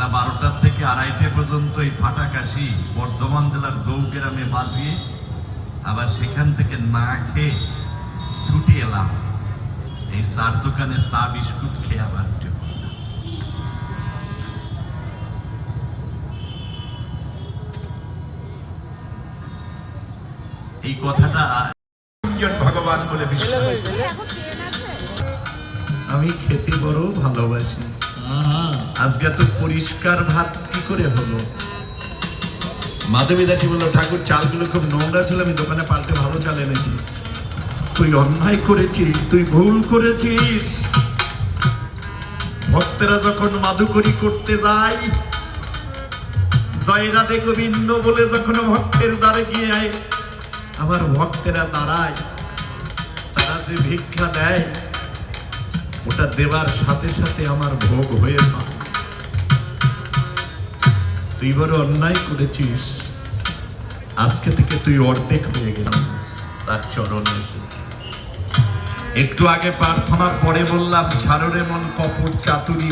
বেলা 12টা থেকে 2:30 পর্যন্ত এই ফাটাকাশি বর্ধমান জেলার জৌগ্রামে বাজিয়ে আবার সেখান থেকে না খেয়ে ছুটি এলাম এই চার দোকানে চা বিস্কুট খেয়ে আবার উঠে পড়লাম। এই কথাটা ভগবান বলে বিশ্বাস। আমি খেতে বড় ভালোবাসি। আজকে তো পরিষ্কার ভাত কি করে হলো? মাধবী দাসী বলল, ঠাকুর চালগুলো খুব নোংরা ছিল, আমি দোকানে পাল্টে ভালো চাল এনেছি। তুই অন্যায় করেছিস, তুই ভুল করেছিস। ভক্তেরা যখন মাধুকরী করতে যায়, জয় রাধে গোবিন্দ বলে যখন ভক্তের দ্বারে গিয়ে আমার ভক্তেরা দাঁড়ায়, তারা যে ভিক্ষা দেয় ওটা দেবার সাথে সাথে আমার ভোগ হয়ে যায়। তুই বড় অন্যায় করেছিস, আজকে থেকে তুই অর্ধেক হয়ে গেল তার চরণে এসেছিস। একটু আগে প্রার্থনার পরে বললাম, ছাড়ো রে মন কপট চাতুরি।